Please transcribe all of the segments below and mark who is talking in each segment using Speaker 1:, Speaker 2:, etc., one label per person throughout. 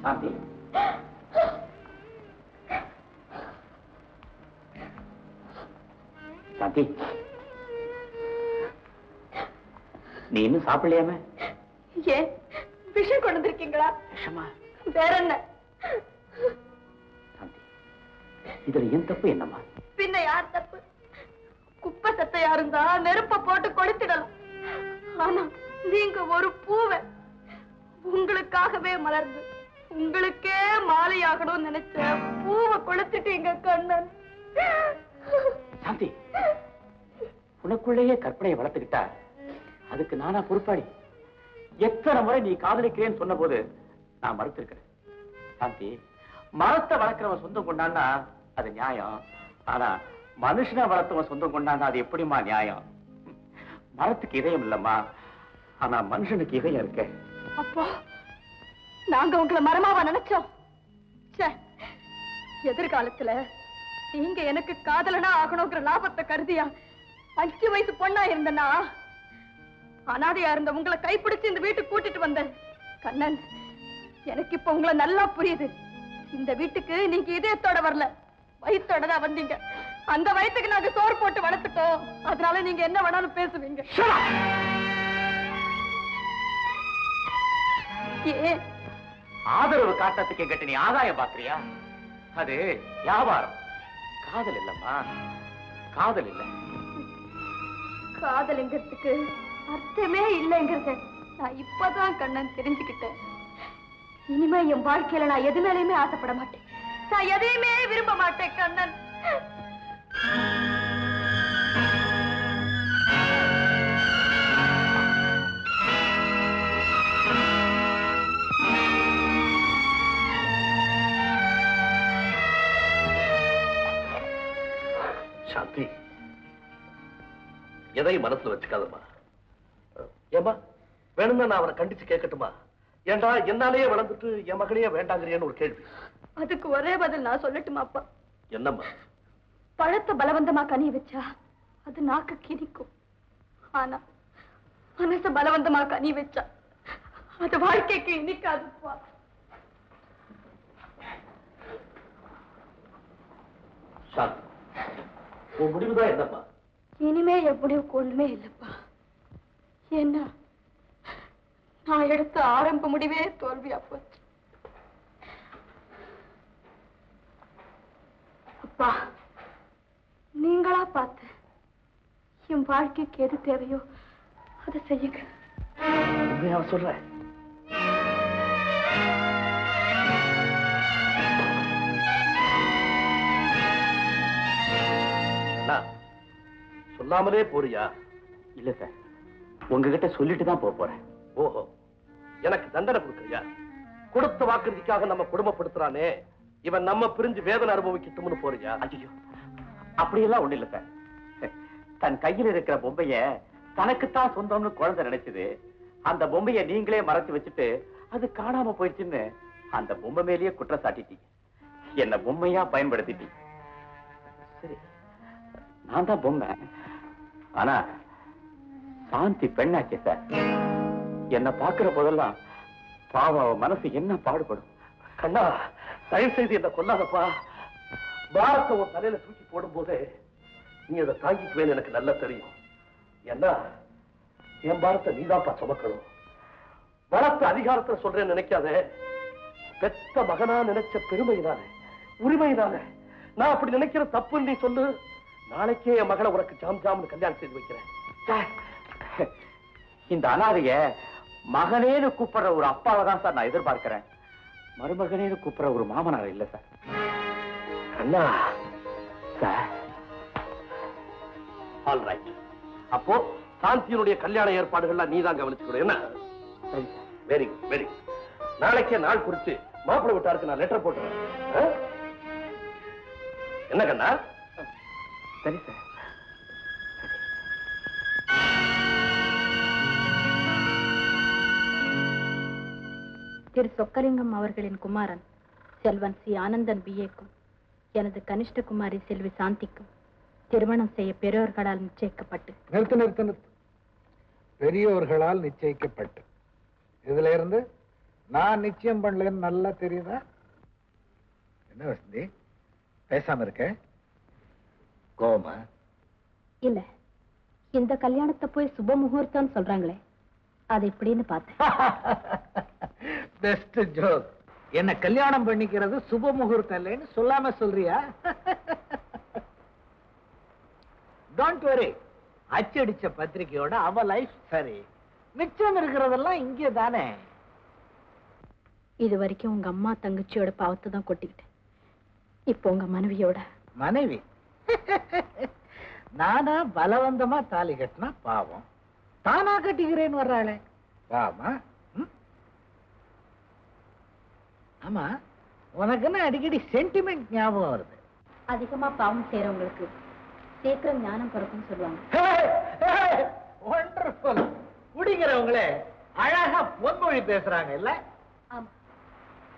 Speaker 1: சாந்தி, சாந்தி, நீ இன்னும் சாப்பிடலையாம?
Speaker 2: ஏன் விஷம் கொண்டு வந்திருக்கீங்களா?
Speaker 1: விஷமா?
Speaker 2: வேற என்ன?
Speaker 1: சாந்தி, இதுல என் தப்பு என்னம்மா?
Speaker 2: பின்ன யார் தப்பு? குப்பை சத்தையா இருந்தா நெருப்ப போட்டு கொளுத்திடலாம். ஆனா நீங்க ஒரு பூவை உங்களுக்காகவே மலர்ந்து உங்களுக்கே மாலையாகணும்னு நினைச்ச பூவை கொளுத்திட்டீங்க கண்ணன்.
Speaker 1: சாந்தி, உனக்குள்ளேயே கற்பனையை வளர்த்துக்கிட்டா அதுக்கு நானா பொறுப்பாளி? எத்தனை முறை நீ காதலிக்கிறேன்னு சொன்ன போது நான் மறுத்திருக்கிறேன். சாந்தி, மரத்தை வளர்க்கிறவன் சொந்தம் கொண்டான்னா அது நியாயம். ஆனா மனுஷனை வளர்த்தவன் சொந்தம் கொண்டான்னா அது எப்படிமா நியாயம்? மரத்துக்கு இதயம் இல்லம்மா, ஆனா மனுஷனுக்கு இதயம் இருக்க.
Speaker 2: அப்போ நாங்க உங்களை மரமாவா நினைச்சோம்? எதிர்காலத்துல நீங்க எனக்கு காதலனா ஆகணுங்கிற லாபத்தை கருதியா 5 வயசு பொண்ணா இருந்தனா அனாதையா இருந்த உங்களை கைப்பிடிச்சு இந்த வீட்டுக்கு கூட்டிட்டு வந்தேன். கண்ணன், எனக்கு இப்ப உங்களை நல்லா புரியுது. இந்த வீட்டுக்கு நீங்க இதயத்தோட வரல, வயிற்றோட தான் வந்தீங்க. அந்த வயிற்றுக்கு நாங்க சோறு போட்டு வளர்த்துட்டோம். அதனால நீங்க என்ன வேணாலும் பேசுவீங்க.
Speaker 1: ஆதரவு காட்டத்துக்கு கட்டி நீ ஆதாயம் பாக்குறியா? அது வியாபாரம், காதல் இல்லம்மா. காதல் இல்ல.
Speaker 2: காதல்ங்கிறதுக்கு அர்த்தமே இல்லைங்கிறத நான் இப்பதான் கண்ணன் தெரிஞ்சுக்கிட்டேன். இனிமே என் வாழ்க்கையில நான் எது மேலேயுமே ஆசைப்பட மாட்டேன். நான் எதையுமே விரும்ப மாட்டேன் கண்ணன்.
Speaker 3: சாந்தி, எதையும் மனசுல வச்சுக்காதம்மா. ஏமா வேணும்னா நான் அவரை கண்டிச்சு கேட்கட்டுமா? ஏண்டா என்னாலேயே வளர்ந்துட்டு என் மகளையே வேண்டாங்கிறேன்னு ஒரு கேள்வி.
Speaker 2: அதுக்கு ஒரே பதில் நான் சொல்லட்டுமாப்பா?
Speaker 3: என்னம்மா?
Speaker 2: பழத்தை பலவந்தமா கனி வச்சா அது நாக்கு கிரிக்கும். ஆனா மனச பலவந்தமா கனி வச்சா அது வாழ்க்கைக்கு இனிக்காதுப்பா.
Speaker 3: சாந்தி, உன் முடிவுதான் என்னம்மா?
Speaker 2: இனிமே என் முடிவுக்கு ஒண்ணுமே இல்லப்பா. என்ன நான் எடுத்த ஆரம்ப முடிவே தோல்வியா போச்சு. அப்பா, நீங்களா பார்த்து என் வாழ்க்கைக்கு எது தேவையோ அதை செய்யுங்க.
Speaker 3: உண்மையா சொல்றேன்? சொல்லாமலே போறியா?
Speaker 1: இல்ல சார், உங்ககிட்ட சொல்லிட்டு தான் போறேன்.
Speaker 3: ஓஹோ, எனக்கு தண்டனை கொடுக்கறியா? கொடுத்த வாக்குறுதிக்காக நம்ம குடும்பப்படுத்துறானே இவன் நம்ம பிரிஞ்சு வேதனை அனுபவிக்கட்டும்னு போறியா?
Speaker 1: ஐயோ, அப்படியெல்லாம் ஒண்ணு இல்ல சார். தன் கையில் இருக்கிற பொம்மைய தனக்குத்தான் சொந்தம்னு குழந்தை நினைச்சது. அந்த பொம்மைய நீங்களே மறைச்சு வச்சுட்டு அது காணாம போயிடுச்சுன்னு அந்த பொம்மை மேலேயே குற்றம் சாட்டிட்டீங்க. என்ன பொம்மையா பயன்படுத்திட்டீங்க. சரி, நான் தான் பொம்மை. ஆனா சாந்தி பெண்ணாச்சே சார். என்ன பாக்குற போதெல்லாம் பாவம் மனசு என்ன பாடுபடும்.
Speaker 3: கண்ணா, தயவு செய்து என்ன கொல்லாதப்பா. பாரத்தை ஒரு தலையில தூக்கி போடும் போதே நீ அதை தாங்கிக்குவேன்னு எனக்கு நல்லா தெரியும். ஏன்னா என் பாரத்தை நீதான்ப்பா சுமக்கணும். வளர்த்த அதிகாரத்தை சொல்றேன்னு நினைக்காத. பெத்த மகனா நினைச்ச பெருமையினால, உரிமையினால நான் அப்படி நினைக்கிற தப்புன்னு நீ சொல்லு. நாளைக்கே என் மகளை உனக்கு ஜாம் ஜாம்னு கல்யாணம் செய்து வைக்கிறேன்.
Speaker 1: இந்த அனாதைய மகனேன்னு கூப்பிடுற ஒரு அப்பாவை தான் சார் நான் எதிர்பார்க்கிறேன். மருமகனேன்னு கூப்பிடுற ஒரு மாமனார் இல்ல சார்.
Speaker 3: அண்ணா
Speaker 1: சார்,
Speaker 3: ஆல் ரைட். அப்போ சாந்தியினுடைய கல்யாண ஏற்பாடுகள்லாம் நீ தான் கவனிச்சுக்கணும். என்ன? Very good, very good. நாளைக்கே நாள் குறிச்சு மாப்பிள்ளை வீட்டாருக்கு நான் லெட்டர் போட்டுறேன். என்ன கண்ணா?
Speaker 1: சரி சார்.
Speaker 4: திரு சொக்கலிங்கம் அவர்களின் குமாரன் செல்வன் சி ஆனந்தன் பிஏக்கும் எனது கனிஷ்ட குமாரி செல்வி சாந்திக்கும் திருமணம் செய்ய பெரியோர்களால் நிச்சயிக்கப்பட்டு.
Speaker 5: நிறுத்து. பெரியோர்களால் நிச்சயிக்கப்பட்டு இதுல இருந்து நான் நிச்சயம் பண்ணலன்னு நல்லா தெரியுதா? என்ன வசந்தி பேசாம இருக்க? கோமா?
Speaker 4: இல்ல, இந்த கல்யாணத்தை போய் சுப முகூர்த்தம் சொல்றாங்களே, அது எப்படின்னு பார்த்தேன்.
Speaker 5: Best joke. என்ன கல்யாணம் பண்ணிக்கிறது சுப முகூர்த்தம் இல்லைன்னு சொல்லாம சொல்றியா? டோன்ட் வரி, அச்சடிச்ச பத்திரிகையோட அவ லைஃப் சரி, மிச்சம் இருக்கிறதெல்லாம் இங்கே தானே.
Speaker 4: இது வரைக்கும் உங்க அம்மா தங்கச்சியோட பாவத்தை தான் கொட்டிக்கிட்டேன். இப்போ உங்க மனைவியோட.
Speaker 5: மனைவி? நானா பலவந்தமா தாலி கட்டினா பாவம், தானா கட்டிக்கிறேன்னு வர்றாளே பாவமா? ஆமா, உனக்கு என்ன அடிக்கடி சென்டிமெண்ட் ஞாபகம் வருது?
Speaker 4: அதிகமா பாவம் செய்யறவங்களுக்கு சீக்கிரம் ஞானம் பிறக்கும்னு சொல்லுவாங்க.
Speaker 5: வண்டர்ஃபுல். குடிக்கிறவங்களே அழகா பொன்மொழி பேசுறாங்க இல்ல?
Speaker 4: ஆமா,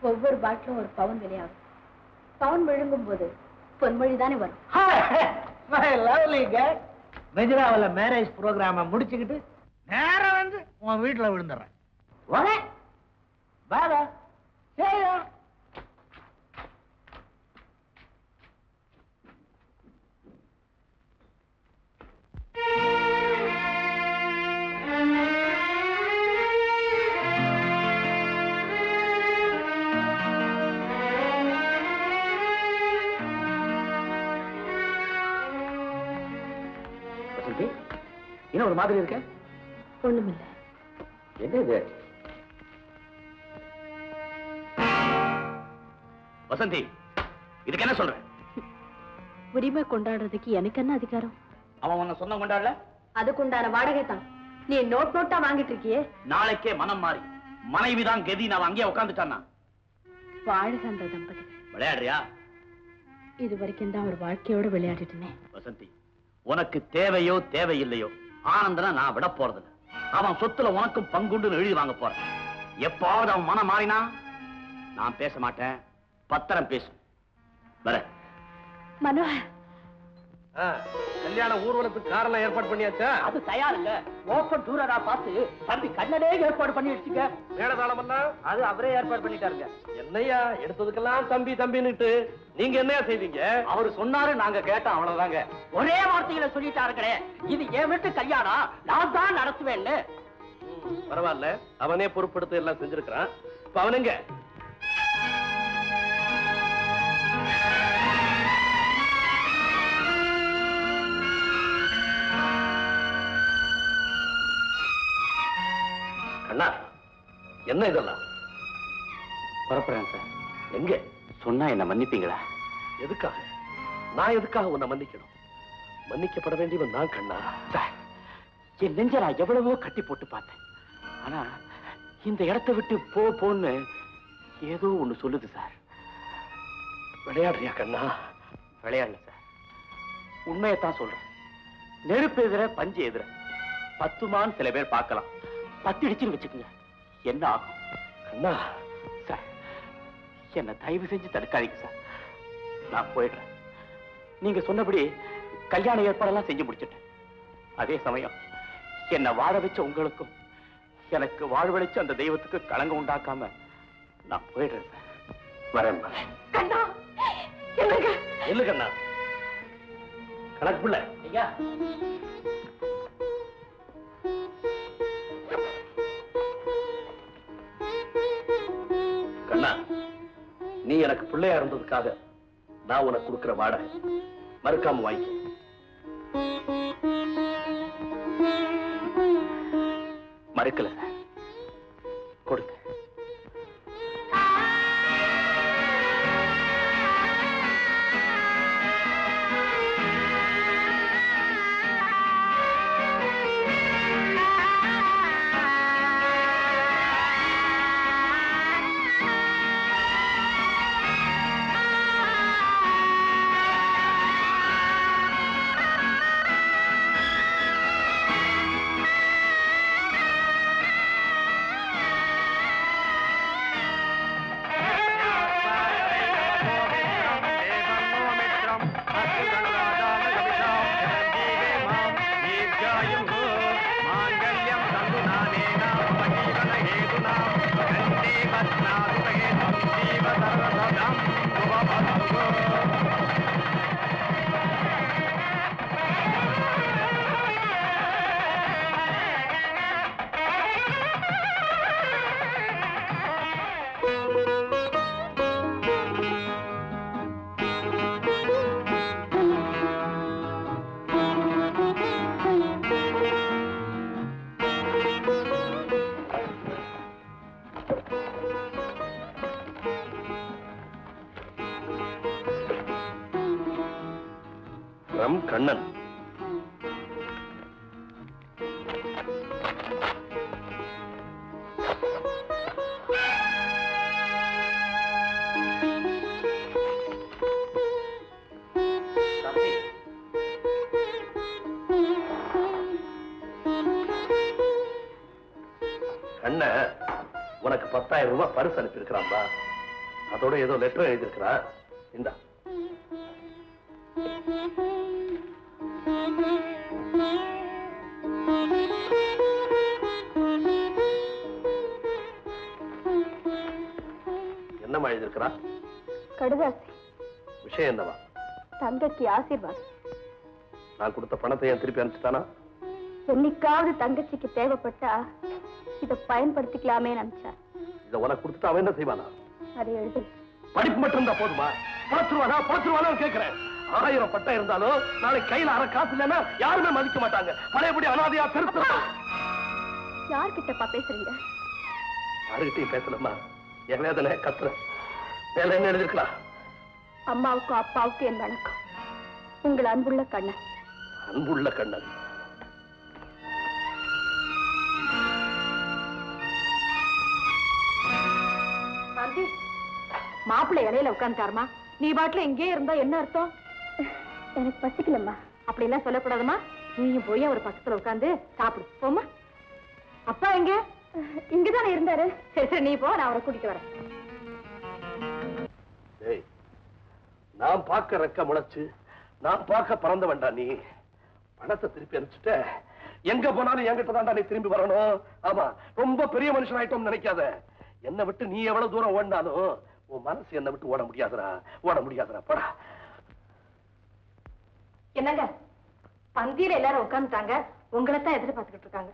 Speaker 4: ஒவ்வொரு பாட்டிலும் ஒரு பவுன் விளையாடும். பவுன் விழுங்கும் போது பொன்மொழி தானே வரும்.
Speaker 5: மெஜராவில் மேரேஜ் ப்ரோக்ராம முடிச்சுக்கிட்டு நேரம் வந்து உன் வீட்டுல விழுந்துடுறேன்.
Speaker 1: என்ன ஒரு மாதிரி இருக்க?
Speaker 4: ஒண்ணுமில்ல.
Speaker 1: என்ன இது? வசந்தி, இதுக்கு என்ன சொல்ற?
Speaker 4: உரிமை கொண்டாடுறதுக்கு எனக்கு என்ன அதிகாரம்?
Speaker 1: அவன் உன்னை சொன்ன கொண்டாடல?
Speaker 4: அதுக்குண்டான வாடகை தான் நீ நோட் நோட்டா வாங்கிட்டு இருக்கியே.
Speaker 1: நாளைக்கே மனம் மாறி மனைவிதான் கதி நான் அங்கேயே உட்காந்துட்டானா?
Speaker 4: வாழ்க அந்த தம்பதி.
Speaker 1: விளையாடுறியா?
Speaker 4: இது வரைக்கும் தான் ஒரு வாழ்க்கையோட விளையாடிட்டேனே.
Speaker 1: வசந்தி, உனக்கு தேவையோ தேவையில்லையோ ஆனந்தனா நான் விட போறதில்லை. அவன் சொத்துல உனக்கும் பங்குண்டு எழுதி வாங்க போறேன். எப்பாவது அவன் மனம் மாறினா நான் பேச மாட்டேன், பத்திரம் பேசு. வர
Speaker 4: மனோகர்,
Speaker 3: கல்யாண ஊர்வலத்துக்கு காரெல்லாம் ஏற்பாடு பண்ணியாச்சா?
Speaker 1: அது தயாருங்க. ஓப்பன் டூரரா பார்த்து தம்பி கண்ணனே ஏற்பாடு பண்ணி வச்சுக்க.
Speaker 3: மேடதாளம் எல்லாம்
Speaker 1: அது அவரே ஏற்பாடு பண்ணிட்டாருங்க.
Speaker 3: என்னையா எடுத்ததுக்கெல்லாம் தம்பி தம்பின்னுட்டு நீங்க என்னையா செய்வீங்க?
Speaker 1: அவரு சொன்னாரு, நாங்க கேட்டோம், அவ்வளவுதாங்க. ஒரே வார்த்தையில சொல்லிட்டாருங்களே, இது என் வீட்டு கல்யாணம், நான் தான் நடத்துவேன்னு.
Speaker 3: பரவாயில்ல, அவனே பொறுப்படுத்த எல்லாம் செஞ்சிருக்கிறான். இப்ப அவனுங்க அண்ணா, என்ன இதெல்லாம்?
Speaker 1: புறப்படுறேன் சார். எங்க சொன்னா என்ன மன்னிப்பீங்களா?
Speaker 3: எதுக்காக? நான் எதுக்காக உன்னை மன்னிக்கணும்? மன்னிக்கப்பட வேண்டியவன் நான் கண்ணா.
Speaker 1: சார், என் நெஞ்ச நான் எவ்வளவோ கட்டி போட்டு பார்த்தேன். ஆனா இந்த இடத்தை விட்டு போன்னு ஏதோ ஒண்ணு சொல்லுது சார்.
Speaker 3: விளையாடுறியா கண்ணா?
Speaker 1: விளையாடல சார், உண்மையத்தான் சொல்றேன். நெருப்பு எதிர பஞ்சு எதிர 10 மான் சில பேர் பார்க்கலாம், 10 இடிச்சுன்னு வச்சுக்கோங்க, என்ன ஆகும்?
Speaker 3: கண்ணா
Speaker 1: சார், என்ன தயவு செஞ்சு தடுக்காதீங்க சார். நான் போயிடுறேன். நீங்க சொன்னபடி கல்யாண ஏற்பாடெல்லாம் செஞ்சு முடிச்சிட்டேன். அதே சமயம் என்ன வாழ வச்ச உங்களுக்கும் எனக்கு வாழ்வழைச்ச அந்த தெய்வத்துக்கு களங்கம் உண்டாக்காம நான் போயிடுறேன் சார். வரேன்.
Speaker 2: கண்ணா, என்னங்க?
Speaker 3: இல்ல கண்ணா, கணக்கு பிள்ளை.
Speaker 1: ஐயா,
Speaker 3: கண்ணா, நீ எனக்கு பிள்ளையா இருந்ததுக்காக நான் உனக்கு கொடுக்கிற வாடகை மறுக்காம வாங்கி.
Speaker 1: மறுக்கல சார், கொடுங்க.
Speaker 3: நம் கண்ணன். கண்ண உனக்கு 10,000 ரூபாய் பரிசு அனுப்பி இருக்கிறான்பா. அதோட ஏதோ லெட்டர் எழுதியிருக்கிறா. இந்தா. என்னமா எழுதியிருக்கிறா?
Speaker 2: கடுதாசி.
Speaker 3: விஷயம் என்னவா?
Speaker 2: தங்கைக்கு ஆசீர்வாதம்.
Speaker 3: நான் கொடுத்த பணத்தை ஏன் திருப்பி அனுப்பிச்சுட்டானா?
Speaker 2: என்னைக்காவது தங்கச்சிக்கு தேவைப்பட்டா இதை பயன்படுத்திக்கலாமே நினைச்சா.
Speaker 3: இதை உனக்கு கொடுத்துட்டு அவன் என்ன செய்வானா?
Speaker 2: அதை எழுது.
Speaker 3: படிப்பு மட்டும் இருந்தா போதுமா? பழச்சுருவானா கேட்கிறேன். 1000 பட்டம் இருந்தாலும் நாளை கையில அரை காசு இல்லைன்னா யாருமே மதிக்க மாட்டாங்க. பழையபடி அனாதையா பெருத்து.
Speaker 2: யார்கிட்டப்பா பேசுறீங்க?
Speaker 3: யாருகிட்டையும் பேசலம்மா. என் வேதனை கத்துற. வேலை என்ன எழுதிருக்கலாம்?
Speaker 2: அம்மாவுக்கும் அப்பாவுக்கும் என் வணக்கம். உங்கள் அன்புள்ள கண்ணன்.
Speaker 3: அன்புள்ள கண்ணன்.
Speaker 2: மாப்பிள்ளை இலையில உட்காந்துட்டாருமா. நீ பாட்டுல எங்கே இருந்தா என்ன அர்த்தம்? எனக்கு பசிக்கலம்மா. அப்படி எல்லாம் சொல்லக்கூடாதுமா. நீயும் போய் அவர் பக்கத்துல உட்காந்து சாப்பிடு போமா. அப்பா எங்க? இங்கதானே இருந்தாரு. சரி சரி நீ போ, நான் அவரை கூட்டிட்டு வரேன்.
Speaker 3: நான் பார்க்க ரெக்க முளைச்சு நான் பார்க்க பறந்த வேண்டாம். நீ பணத்தை திருப்பி அனுப்பிச்சுட்ட. எங்க போனாலும் என்கிட்ட தாண்டா நீ திரும்பி வரணும். ஆமா, ரொம்ப பெரிய மனுஷன் ஆயிட்டோம் நினைக்காத. என்னை விட்டு நீ எவ்வளவு தூரம் ஓடினாலும் உன் மனசு என்னை விட்டு ஓட முடியாதுடா. போடா.
Speaker 2: என்னங்க பந்தியில எல்லாரும் உட்காந்துட்டாங்க. உங்களை தான் எதிர்பார்த்துக்கிட்டு இருக்காங்க.